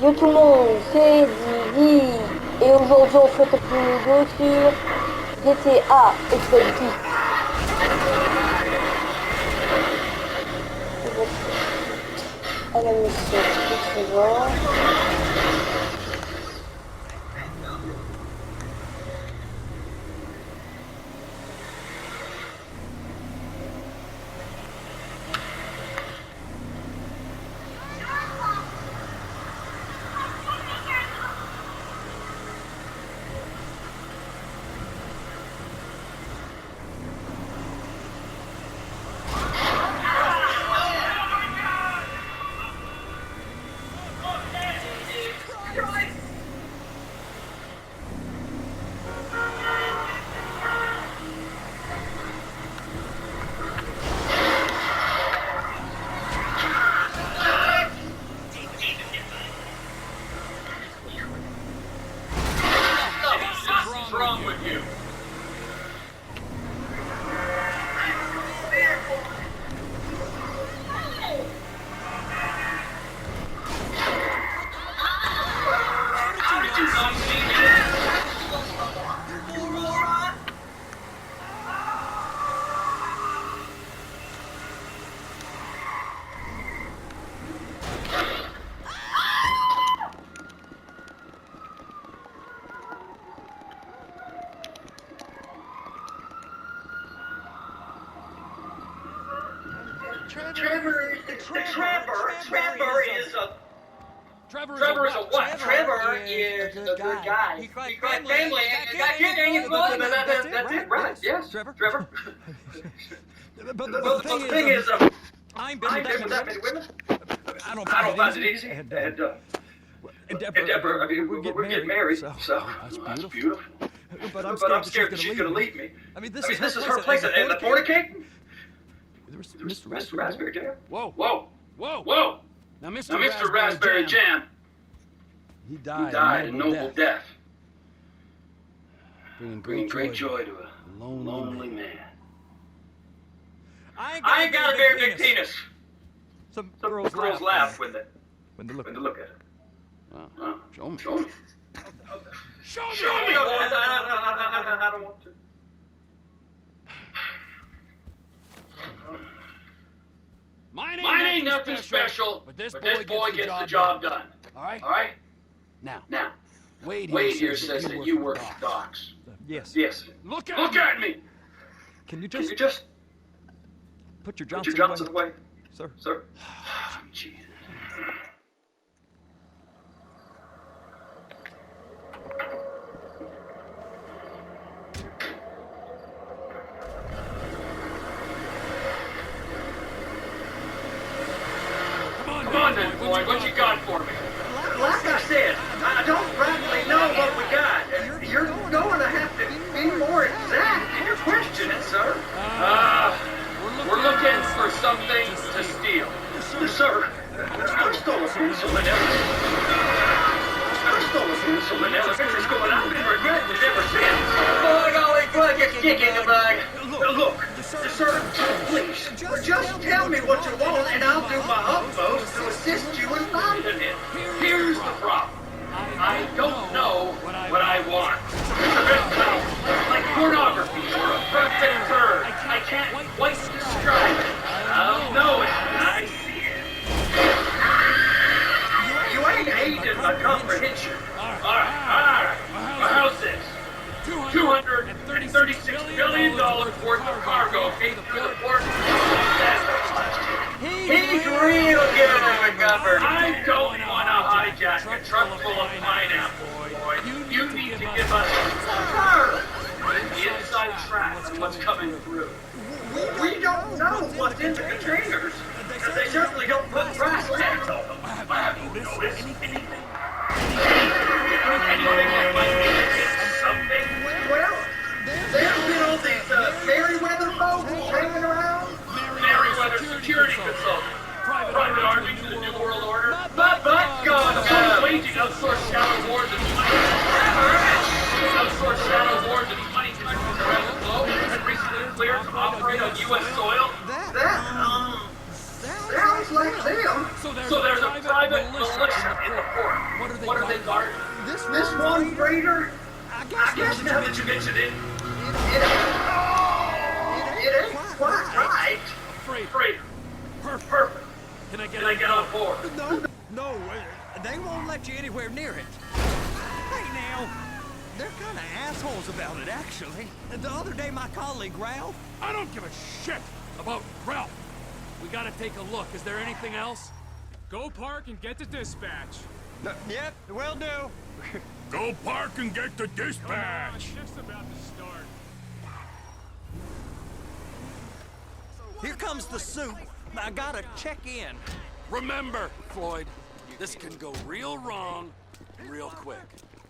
Yo tout le monde, c'est Didi et aujourd'hui on fait un petit vidéo sur GTA épisode 10. On va tout de suite à la mission suivante. What's wrong with you? How did you not see me? Trevor is a what? Trevor is a good guy. He's got family and got kids and he's well, that's it, right? Yes, Trevor. But the thing is, I've been with that many women. I don't find it easy. And Deborah, I mean, we're getting married, so that's beautiful. But I'm scared that she's going to leave me. I mean, this is her place and the fornicating? Mr. Raspberry Jam? Whoa. Now, Mr. Raspberry Jam, he died a noble death, bringing great joy to a lonely man. I ain't got a very big penis. Some girls laugh when they look at it. Show me. Show me! I don't want to. Mine ain't nothing special, but this boy gets the job done. All right? Now, Wade here says that you work for docs. Yes. Look at me! Can you just put your Johnson away? Sir? Jeez. Come on then, boy, what you got for me? Like I said, I don't practically know what we got. You're going to have to be more exact in your questioning, sir. We're looking for something to steal. Sir, I stole a pencil and elevator's going up and regretting it ever since. Boy, golly, plug your stick in the bag. Look, sir, please, just tell me what you want and I'll do my utmost to assist you in finding it. Here's the problem. I don't know what I want. It's a bit like pornography or a perfect curve. I can't quite describe it. I'll know it when I see it. You ain't aiding my comprehension. All right. Well, how's this? $236 billion worth of cargo came through the port. He's real good at recovery. I don't want to hijack a truck full of pineapples, boy. You need to give us the inside track on what's coming through. We don't know what's in the containers. They certainly don't put brass tags on them. Have you noticed anything? Anything that might indicate something? Well, there's been all these Merryweather folks hanging around. Merryweather security consultant. Private army to the New World Order. But God, waging outsourced shadow wars in 20 outsourced shadow wars in 20 countries around the globe and recently cleared to operate on U.S. soil. That sounds like them. So there's a private militia in the port. Bart. This one freighter? I guess now that you mention it, it ain't quite right. Freighter. Perfect. Can I get on board? No, they won't let you anywhere near it. Hey now, they're kind of assholes about it, actually. The other day, my colleague Ralph. I don't give a shit about Ralph. We gotta take a look. Is there anything else? Go park and get to dispatch. Yep, will do. Go park and get the Come on, dispatch. shift's about to start. Here comes the soup. I gotta check in. Remember, Floyd, this can go real wrong real quick.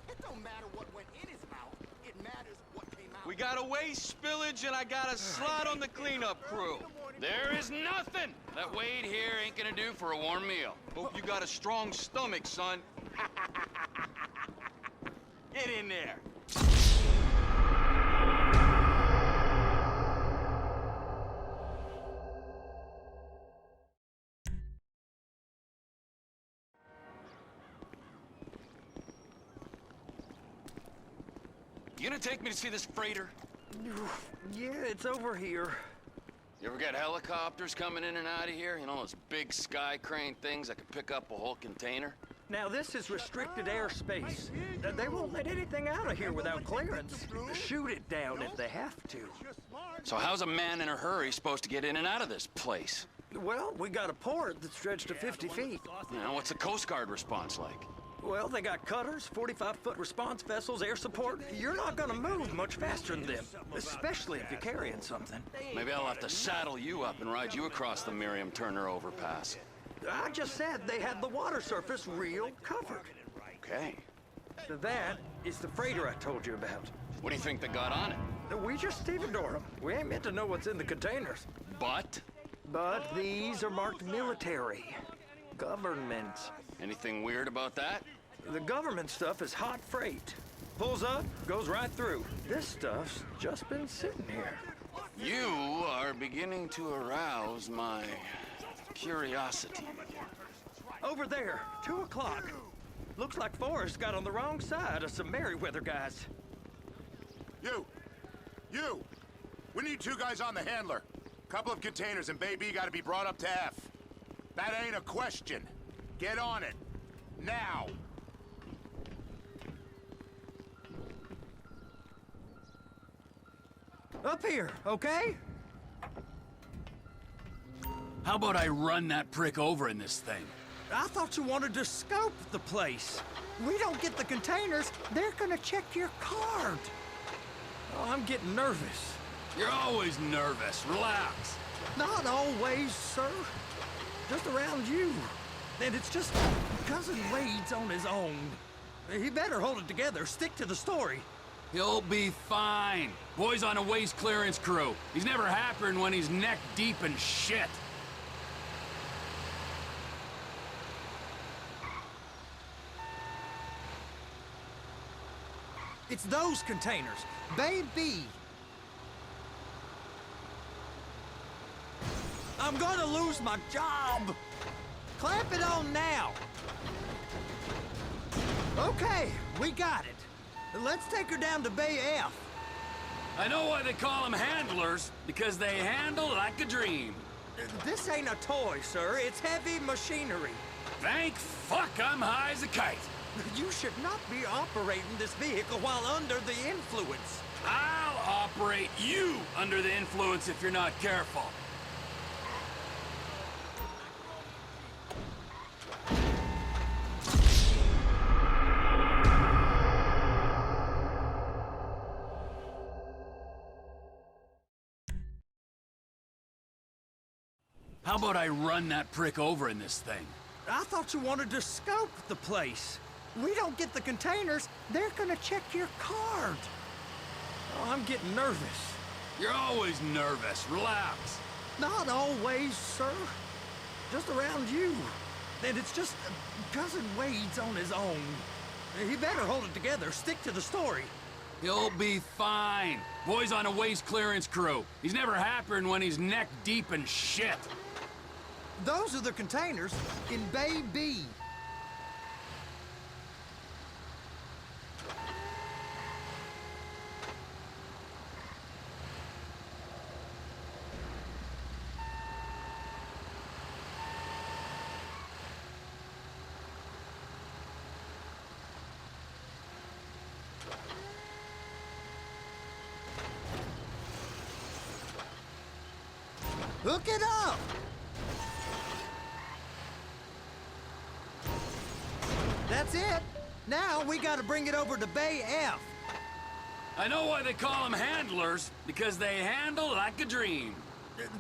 It don't matter what went in his mouth. It matters what came out. We got a waste spillage and I got a slot on the cleanup crew. There is nothing that Wade here ain't gonna do for a warm meal. Hope you got a strong stomach, son. Get in there. You gonna take me to see this freighter? Yeah, it's over here. You ever got helicopters coming in and out of here? You know, those big sky crane things that could pick up a whole container? Now, this is restricted airspace. They won't let anything out of here without clearance. Shoot it down if they have to. So how's a man in a hurry supposed to get in and out of this place? Well, we got a port that's stretched to 50 feet. You know, what's the Coast Guard response like? Well, they got cutters, 45-foot response vessels, air support. You're not gonna move much faster than them, especially if you're carrying something. Maybe I'll have to saddle you up and ride you across the Miriam Turner overpass. I just said they had the water surface real covered. Okay. That is the freighter I told you about. What do you think they got on it? We just stevedore them. We ain't meant to know what's in the containers. But? But these are marked military. Government. Anything weird about that? The government stuff is hot freight. Pulls up, goes right through. This stuff's just been sitting here. You are beginning to arouse my curiosity. Over there, 2 o'clock. Looks like Forrest got on the wrong side of some Merryweather guys. You! We need 2 guys on the handler. Couple of containers and Bay B gotta be brought up to F. That ain't a question. Get on it. Now! Up here, okay? How about I run that prick over in this thing? I thought you wanted to scope the place. We don't get the containers, they're gonna check your card. Oh, I'm getting nervous. You're always nervous. Relax. Not always, sir. Just around you. And it's just Cousin Wade's on his own. He better hold it together, stick to the story. He'll be fine. Boy's on a waste clearance crew. He's never happier than when he's neck deep in shit. It's those containers. Baby. I'm gonna lose my job. Clamp it on now. Okay, we got it. Let's take her down to Bay F. I know why they call them handlers, because they handle like a dream. This ain't a toy, sir. It's heavy machinery. Thank fuck I'm high as a kite. You should not be operating this vehicle while under the influence. I'll operate you under the influence if you're not careful. How about I run that prick over in this thing? I thought you wanted to scope the place. We don't get the containers, they're gonna check your card. Oh, I'm getting nervous. You're always nervous. Relax. Not always, sir. Just around you. And it's just Cousin Wade's on his own. He better hold it together, stick to the story. He'll be fine. Boy's on a waste clearance crew. He's never happier than when he's neck deep in shit. Those are the containers in Bay B. Hook it up! That's it. Now we gotta bring it over to Bay F. I know why they call them handlers, because they handle like a dream.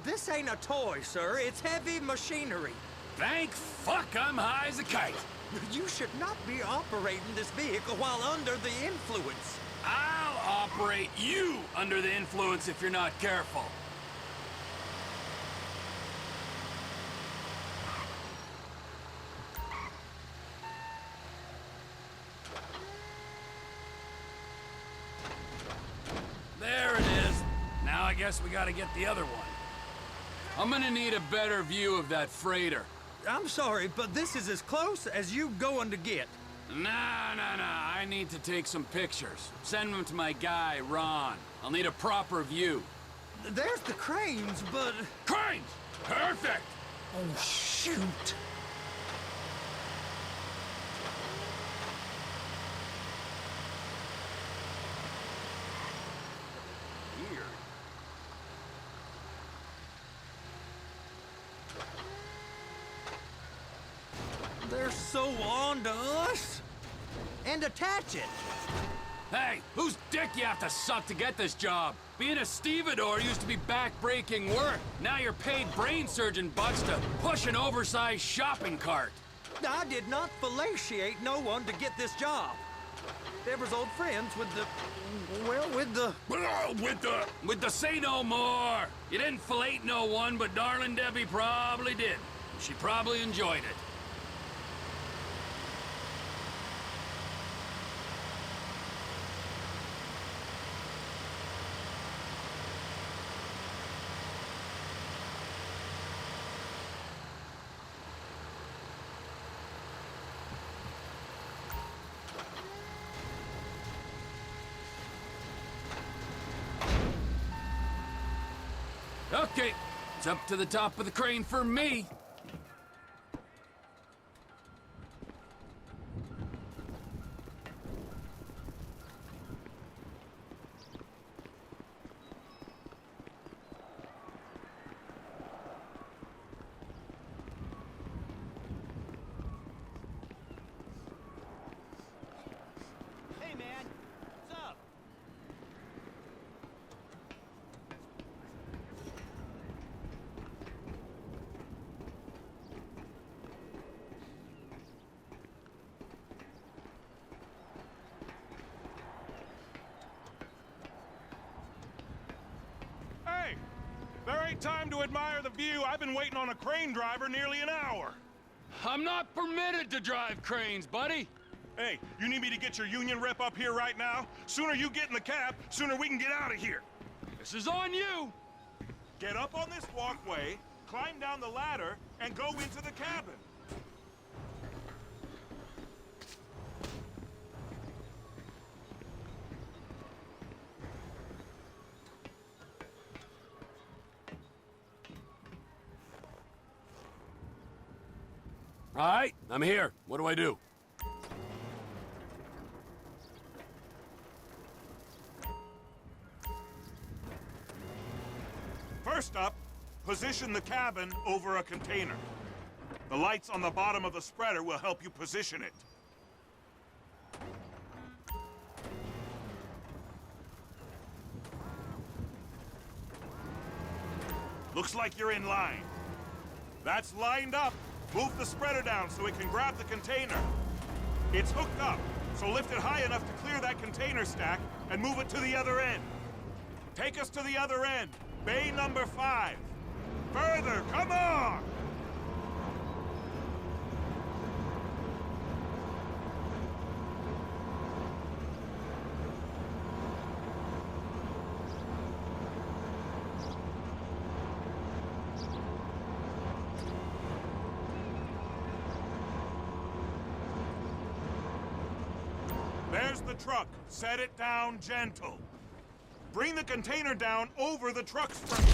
This ain't a toy, sir. It's heavy machinery. Thank fuck I'm high as a kite. You should not be operating this vehicle while under the influence. I'll operate you under the influence if you're not careful. There it is. Now I guess we gotta get the other one. I'm gonna need a better view of that freighter. I'm sorry, but this is as close as you going to get. Nah. I need to take some pictures. Send them to my guy, Ron. I'll need a proper view. There's the cranes, but... Cranes! Perfect! Oh, shoot. Weird. They're so on to us. And attach it. Hey, whose dick you have to suck to get this job? Being a stevedore used to be back-breaking work. Now you're paid brain surgeon bucks to push an oversized shopping cart. I did not fellatiate no one to get this job. Deborah's old friends with the... well, with the... With the say no more. You didn't fillet no one, but darling Debbie probably did. She probably enjoyed it. Okay, it's up to the top of the crane for me. Hey, man. What's up? Hey! There ain't time to admire the view. I've been waiting on a crane driver nearly an hour. I'm not permitted to drive cranes, buddy. Hey, you need me to get your union rep up here right now? Sooner you get in the cab, sooner we can get out of here. This is on you. Get up on this walkway, climb down the ladder, and go into the cabin. All right, I'm here. What do I do? First up, position the cabin over a container. The lights on the bottom of the spreader will help you position it. Looks like you're in line. That's lined up. Move the spreader down so it can grab the container. It's hooked up, so lift it high enough to clear that container stack and move it to the other end. Take us to the other end, bay number 5. Further, come on! There's the truck. Set it down gentle. Bring the container down over the truck's front.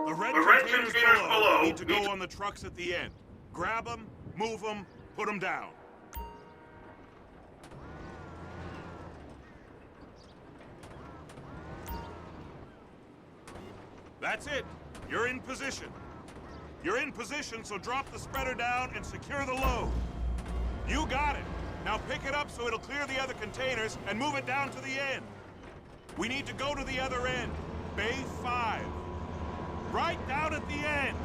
The red containers below need to go on the trucks at the end. Grab them Move them, put them down. That's it. You're in position. You're in position, so drop the spreader down and secure the load. You got it. Now pick it up so it'll clear the other containers and move it down to the end. We need to go to the other end. Bay 5. Right down at the end.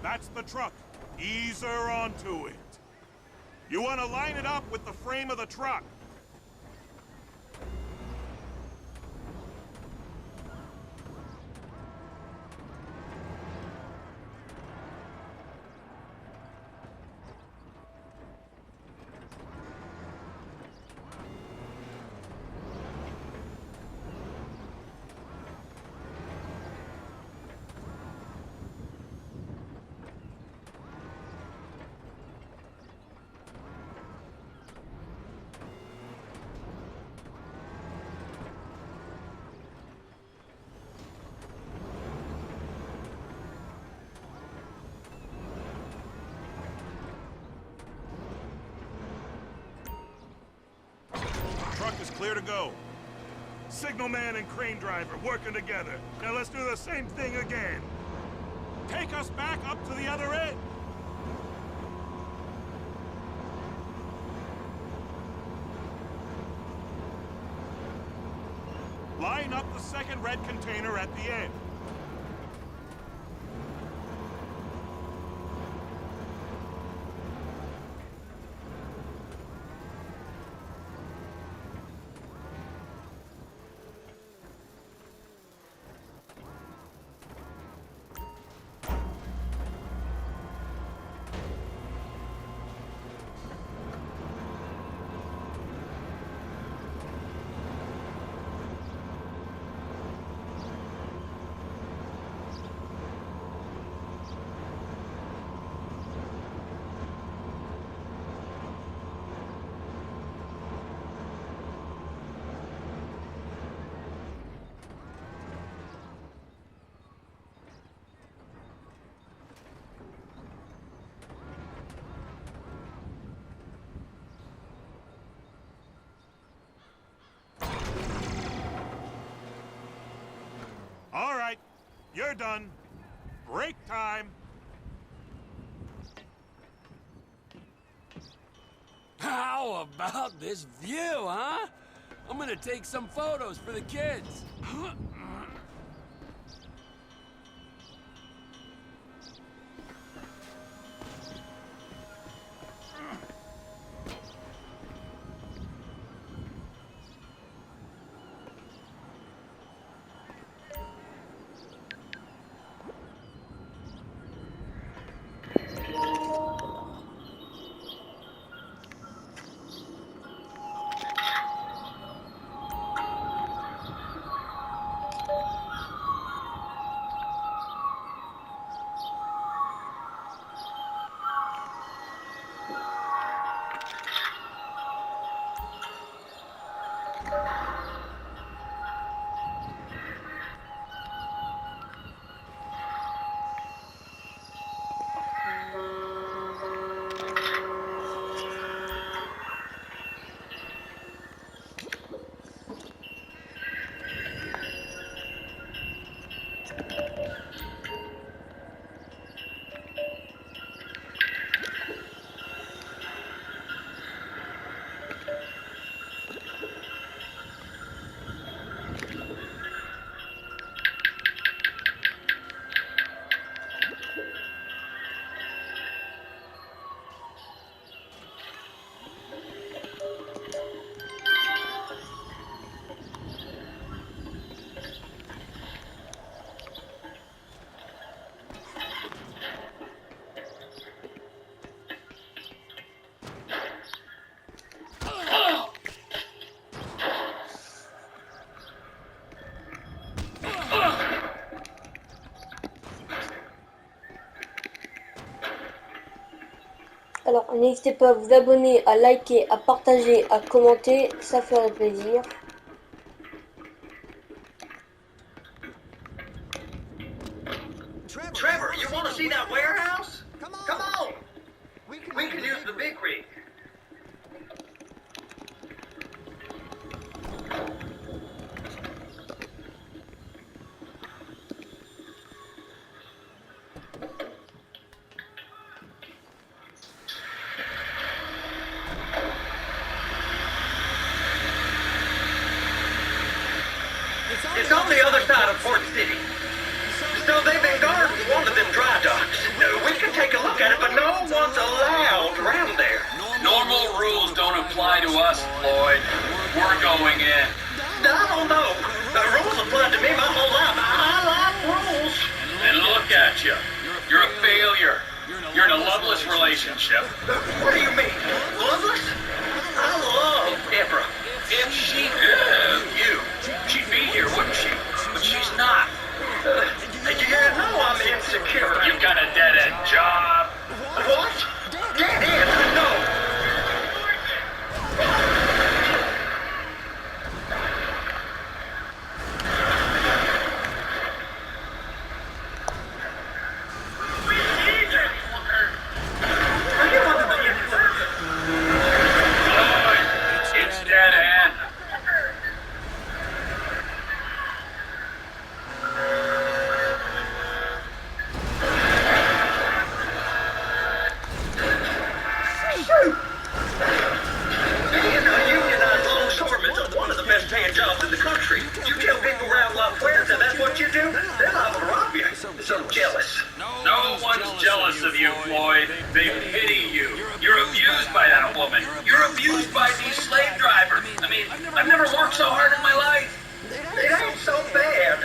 That's the truck. Ease her onto it. You want to line it up with the frame of the truck. Truck is clear to go. Signalman and crane driver working together. Now let's do the same thing again. Take us back up to the other end. Line up the second red container at the end. All right, you're done. Break time. How about this view, huh? I'm gonna take some photos for the kids. Alors, n'hésitez pas à vous abonner, à liker, à partager, à commenter, ça ferait plaisir. Trevor, you want to see that warehouse? Come on. We can use the big rig. It's on the other side of Port City. So they've been guarding one of them dry docks. We can take a look at it, but no one's allowed around there. Normal rules don't apply to us, Floyd. We're going in. I don't know. The rules applied to me my whole life. I like rules. And look at you. You're a failure. You're in a loveless relationship. What do you mean? Loveless? I love Deborah. If she loved you, she'd be here, wouldn't she? But she's not. Yeah, no, I'm insecure. You've got a dead-end job. What? Dead end? No. It's dead end. Being a unionized longshoreman's one of the best paying jobs in the country. You tell people around La Puerta that's what you do, they'll have to rob you. So jealous. No one's jealous of you, Floyd. They pity you. You're abused by that woman. You're abused by these slave drivers. I mean, I've never worked so hard in my life. It ain't so bad.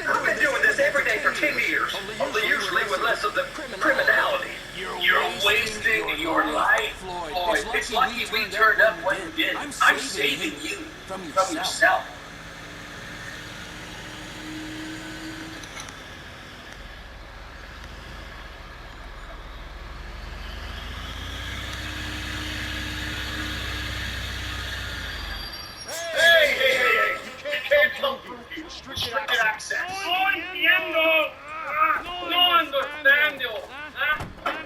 I've been doing this every day for 10 years, only usually with less of the criminality. You're wasting your life, Floyd. It's lucky we turned up when we did. I'm saving you from yourself. Hey! You can't come through here. Restricted access. No entiendo. No understando.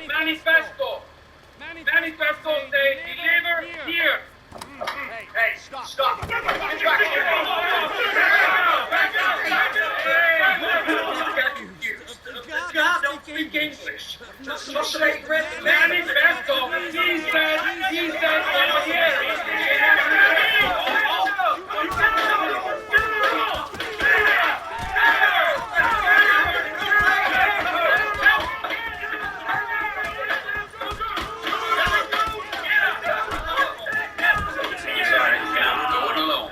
Manifesto. Manifesto they deliver here. Hey, stop. Get back here. This guy don't speak English. Just say Manifesto. He said over here. Sorry, I'm going alone.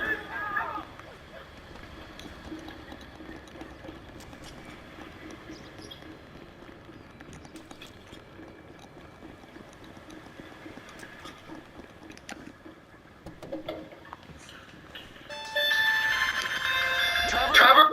Trevor?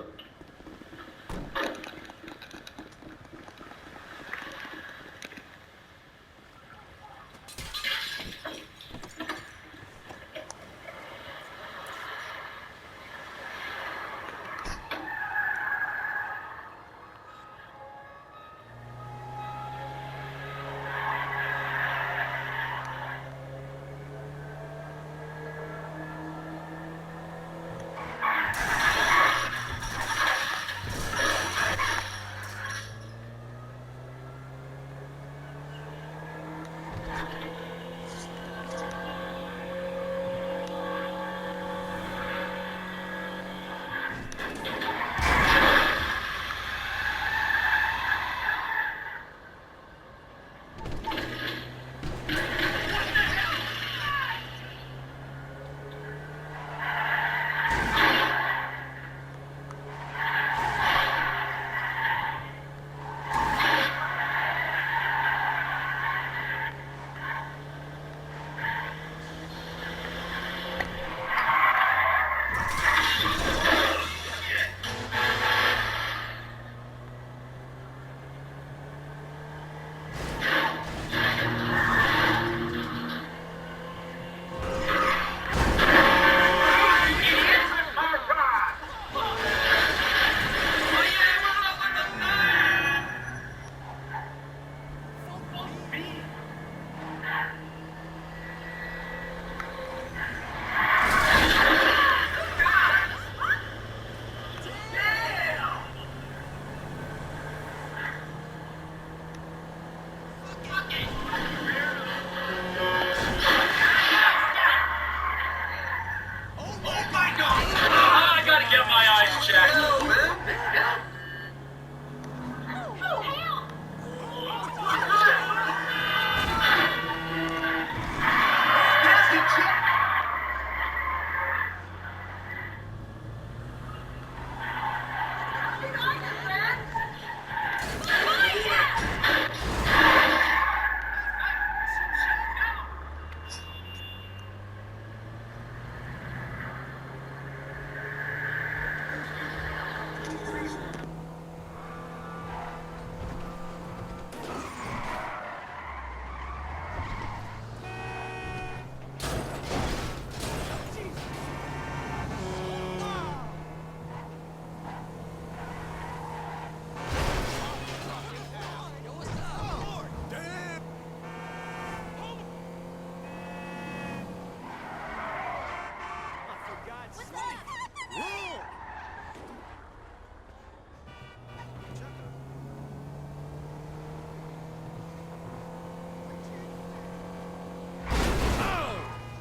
Nice check. Hell, man.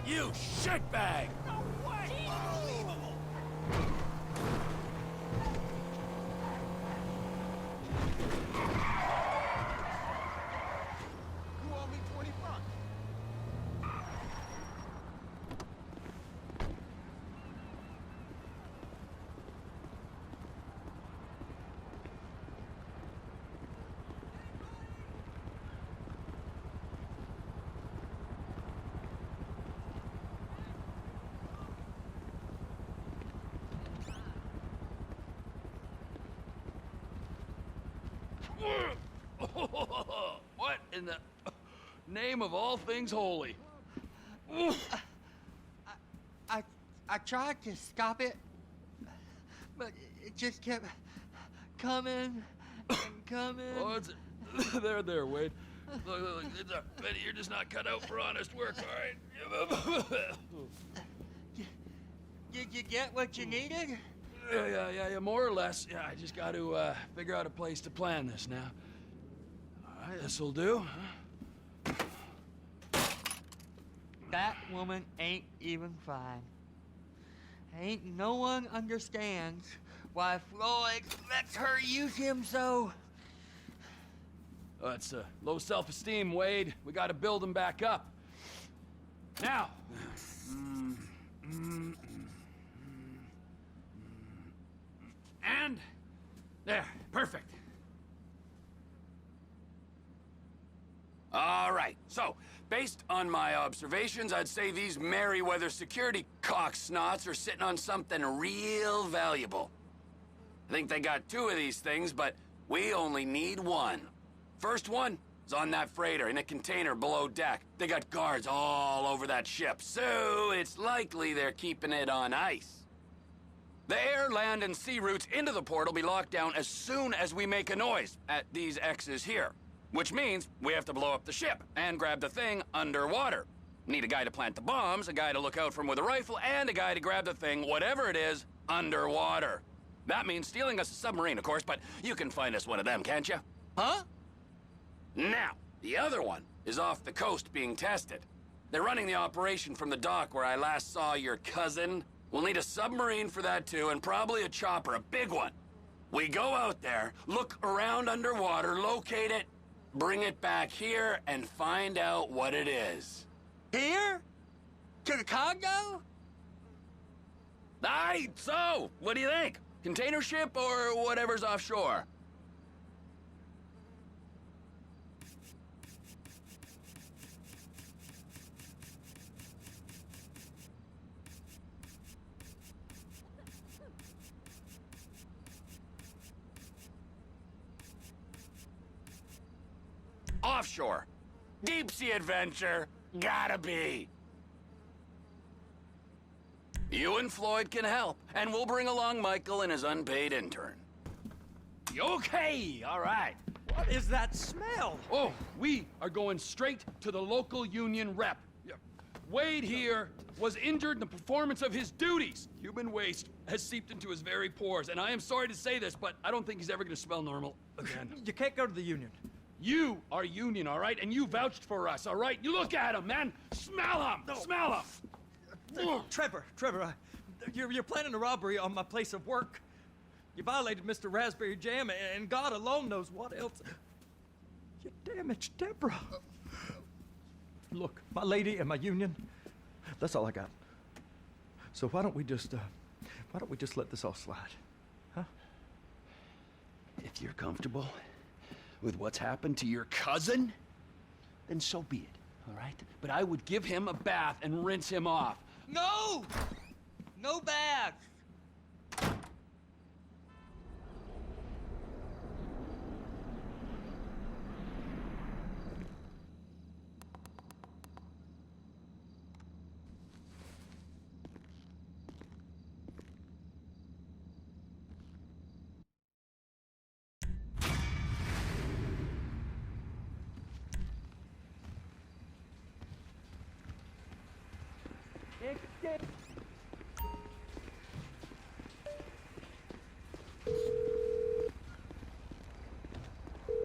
You shitbag! You owe me 20 bucks. What in the name of all things holy? I tried to stop it, but it just kept coming and coming. Oh, it's there, Wade. Look, Betty, you're just not cut out for honest work, all right? Did you get what you needed? Yeah, more or less. Yeah, I just got to figure out a place to plan this now. All right, this'll do. That woman ain't even fine. Ain't no one understands why Floyd lets her use him so. Oh, it's low self-esteem, Wade. We got to build him back up. Now. And there, perfect. All right, so based on my observations, I'd say these Merryweather security cocksnots are sitting on something real valuable. I think they got 2 of these things, but we only need 1. First one is on that freighter in a container below deck. They got guards all over that ship, so it's likely they're keeping it on ice. The air, land, and sea routes into the port will be locked down as soon as we make a noise at these X's here. Which means we have to blow up the ship and grab the thing underwater. Need a guy to plant the bombs, a guy to look out for him with a rifle, and a guy to grab the thing, whatever it is, underwater. That means stealing us a submarine, of course, but you can find us one of them, can't you? Huh? Now, the other one is off the coast being tested. They're running the operation from the dock where I last saw your cousin. We'll need a submarine for that too, and probably a chopper, a big one. We go out there, look around underwater, locate it, bring it back here, and find out what it is. Here? To the Congo? Aye, so, what do you think? Container ship or whatever's offshore? Offshore. Deep sea adventure. Gotta be. You and Floyd can help, and we'll bring along Michael and his unpaid intern. Okay, all right. What is that smell? Oh, we are going straight to the local union rep. Wade here was injured in the performance of his duties. Human waste has seeped into his very pores, and I am sorry to say this, but I don't think he's ever going to smell normal again. You can't go to the union. You are union, all right? And you vouched for us, all right? You look at him, man. Smell him. No. Smell him. Trevor, you're planning a robbery on my place of work. You violated Mr. Raspberry Jam, and God alone knows what else. You damaged Deborah. Look, my lady and my union, that's all I got. So why don't we just let this all slide, huh? If you're comfortable with what's happened to your cousin, then so be it, all right? But I would give him a bath and rinse him off. No! No baths!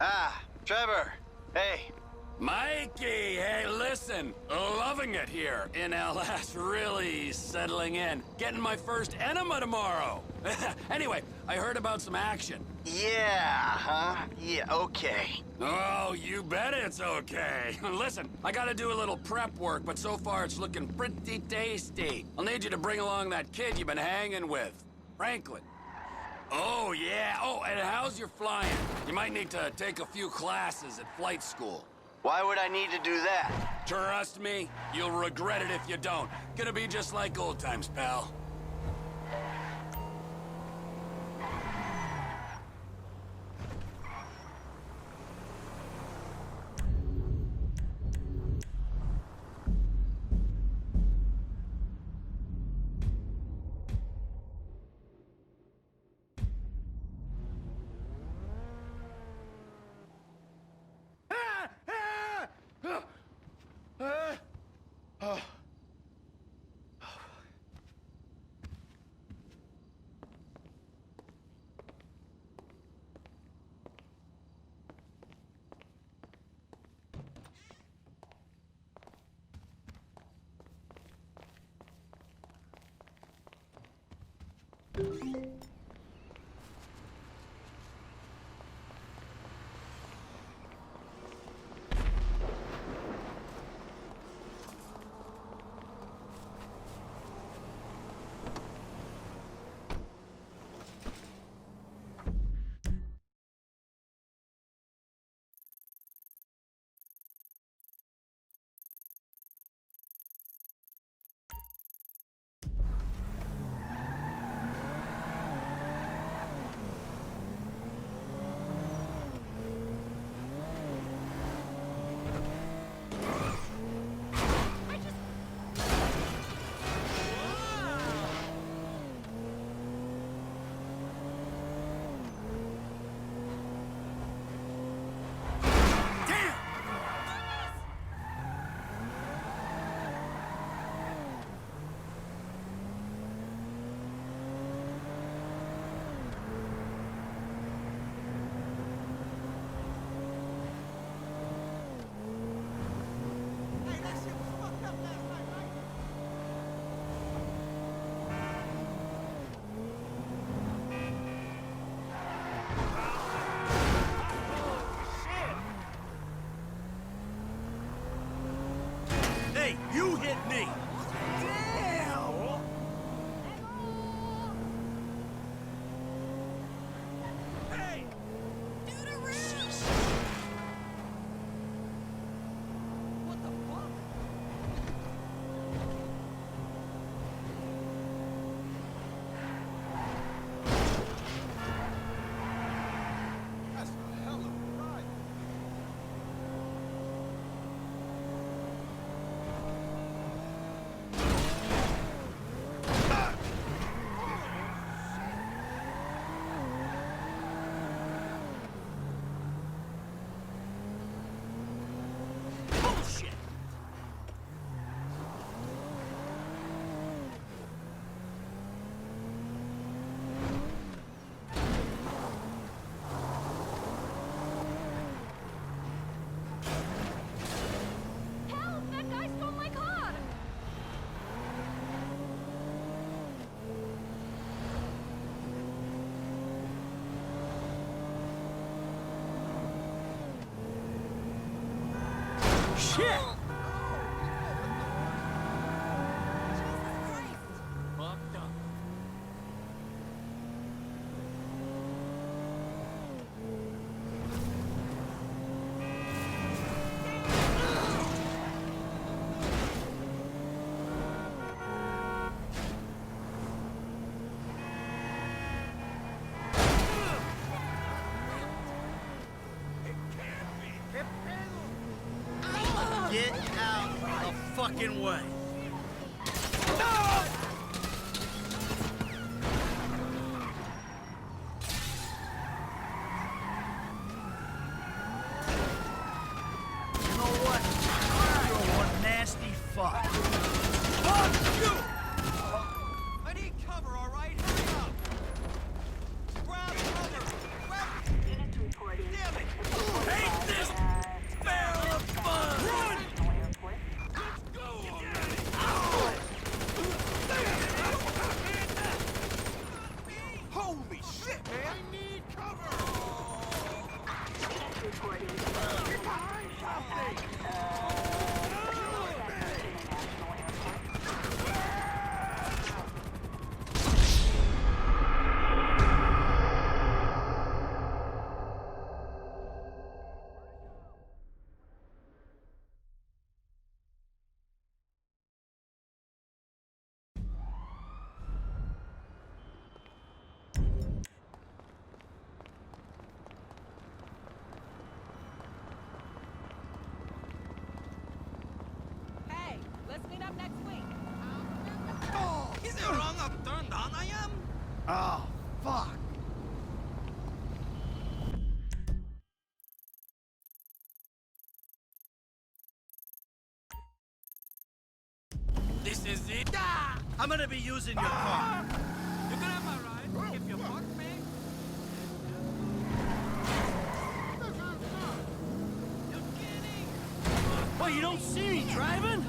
Ah, Trevor. Hey. Mikey, hey, listen. Loving it here in LS. Really settling in. Getting my first enema tomorrow. Anyway, I heard about some action. Yeah, huh? Yeah, okay. Oh, you bet it's okay. Listen, I gotta do a little prep work, but so far it's looking pretty tasty. I'll need you to bring along that kid you've been hanging with, Franklin. Oh, yeah. Oh, and how's your flying? You might need to take a few classes at flight school. Why would I need to do that? Trust me, you'll regret it if you don't. Gonna be just like old times, pal. shit! Fucked up. Get out the fucking way. You know what? You're one nasty fuck. Fuck you! I need cover, all right? Hurry up! Grab cover! Grab... Units reporting. Damn it! Hate this barrel of fun! Run! Airport. Let's go already! Holy shit, man! I need cover! Units reporting. Hey, let's meet up next week. Oh, is it wrong how turned on I am? Oh, fuck. This is it? Ah! I'm gonna be using your car. You can have my ride if you fuck me. You're kidding! What, you don't see me driving?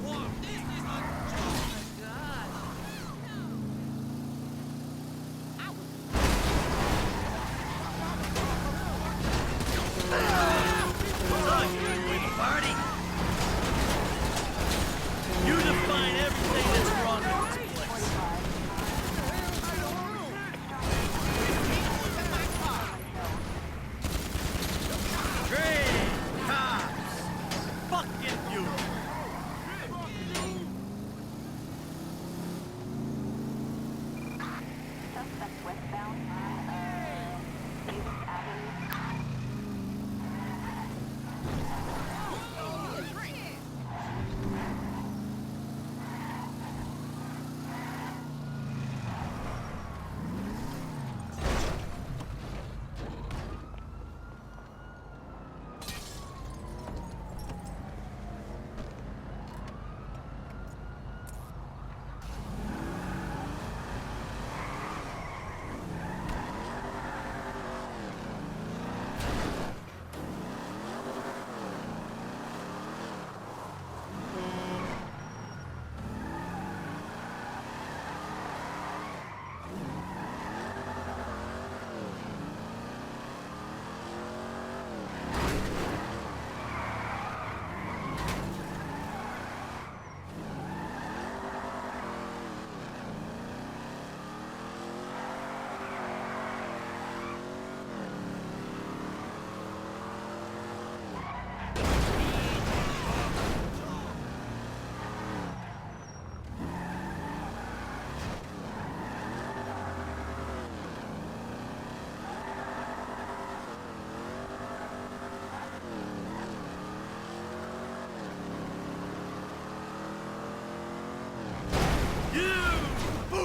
Whoa, this is a joke! What's up? You with the party? You define everything that's wrong with this place. Great cops. Fucking beautiful. Suspect westbound on Davis Avenue.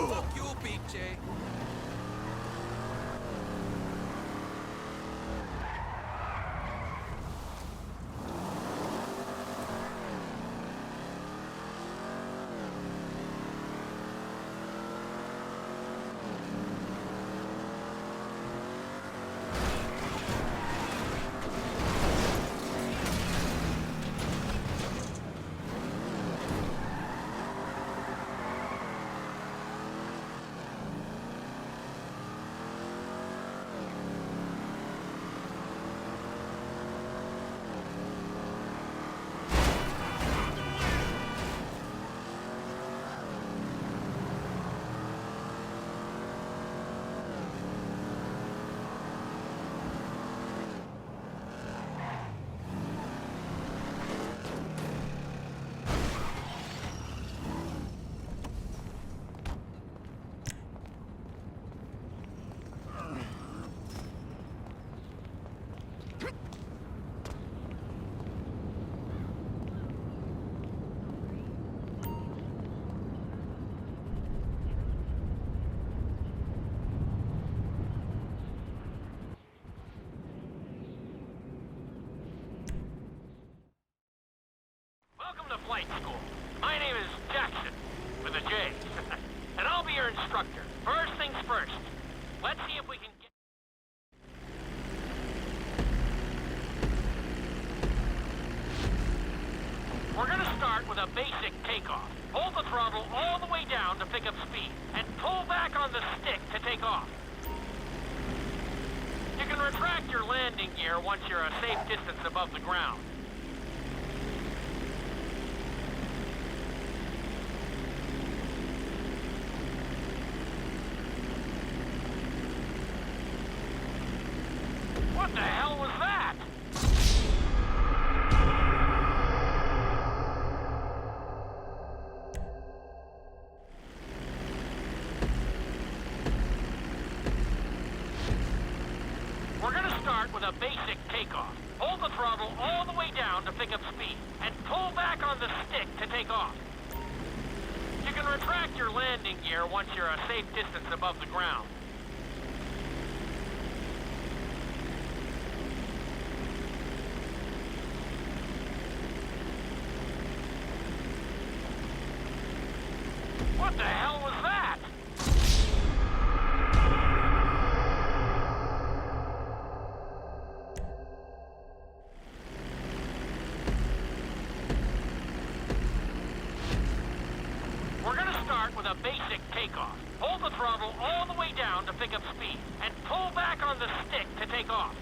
Fuck you, BJ. flight school. My name is Jackson, with a J. And I'll be your instructor. First things first. Let's see if we can get... We're gonna start with a basic takeoff. Hold the throttle all the way down to pick up speed, and pull back on the stick to take off. You can retract your landing gear once you're a safe distance above the ground. What the hell was that? We're gonna start with a basic takeoff. Hold the throttle all the way down to pick up speed, and pull back on the stick to take off. You can retract your landing gear once you're a safe distance above the ground. What the hell was that? We're gonna start with a basic takeoff. Hold the throttle all the way down to pick up speed, and pull back on the stick to take off.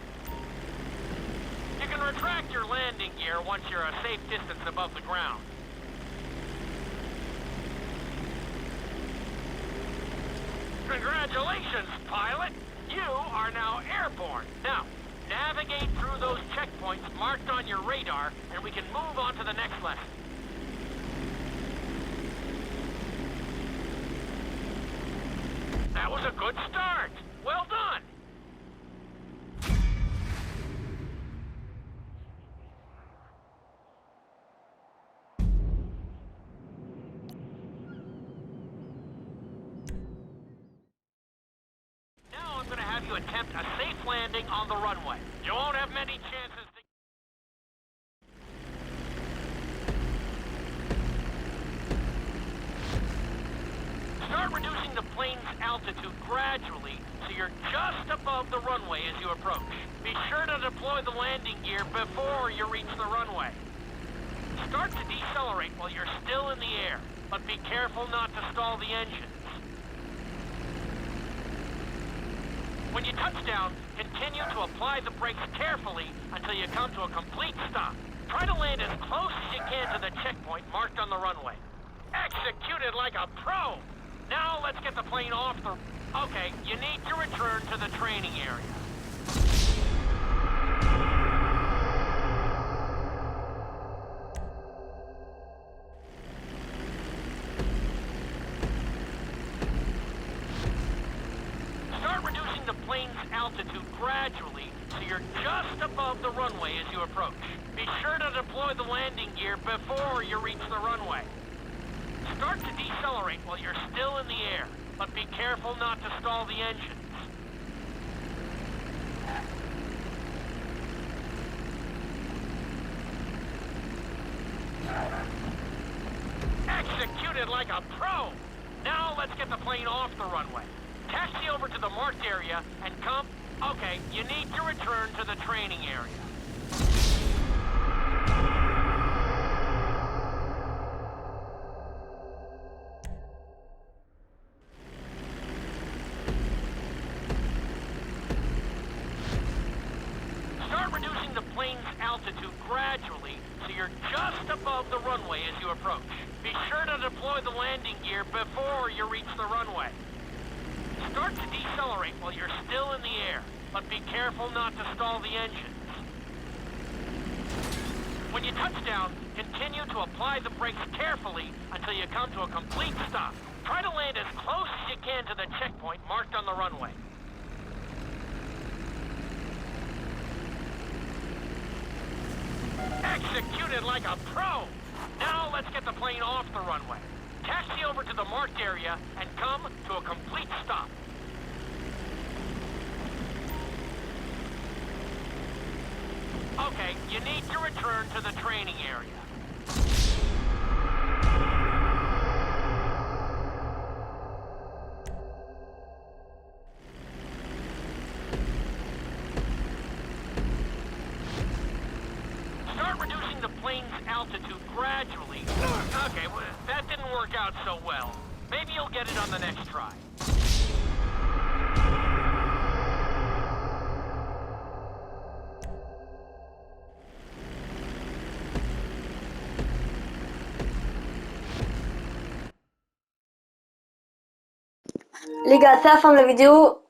You can retract your landing gear once you're a safe distance above the ground. Congratulations, pilot! You are now airborne. Now, navigate through those checkpoints marked on your radar, and we can move on to the next lesson. That was a good start. Well done. Now I'm going to have you attempt a safe landing on the runway. You won't have many chances to... Start reducing the plane's altitude gradually so you're just above the runway as you approach. Be sure to deploy the landing gear before you reach the runway. Start to decelerate while you're still in the air, but be careful not to stall the engines. When you touch down, continue to apply the brakes carefully until you come to a complete stop. Try to land as close as you can to the checkpoint marked on the runway. Executed like a pro! Now let's get the plane off the... Okay, you need to return to the training area. Start reducing the plane's altitude gradually so you're just above the runway as you approach. Be sure to deploy the landing gear before you reach the runway. Start to decelerate while you're still in the air, but be careful not to stall the engines. Executed like a pro! Now let's get the plane off the runway. Taxi over to the marked area and come... Okay, you need to return to the training area. Start reducing the plane's altitude gradually so you're just above the runway as you approach. Be sure to deploy the landing gear before you reach the runway. Start to decelerate while you're still in the air, but be careful not to stall the engines. When you touch down, continue to apply the brakes carefully until you come to a complete stop. Try to land as close as you can to the checkpoint marked on the runway. Executed like a pro! Now let's get the plane off the runway. Taxi over to the marked area and come to a complete stop. Okay, you need to return to the training area. altitude gradually. Okay, well, that didn't work out so well. Maybe you'll get it on the next try. Les gars, c'est la fin de la vidéo.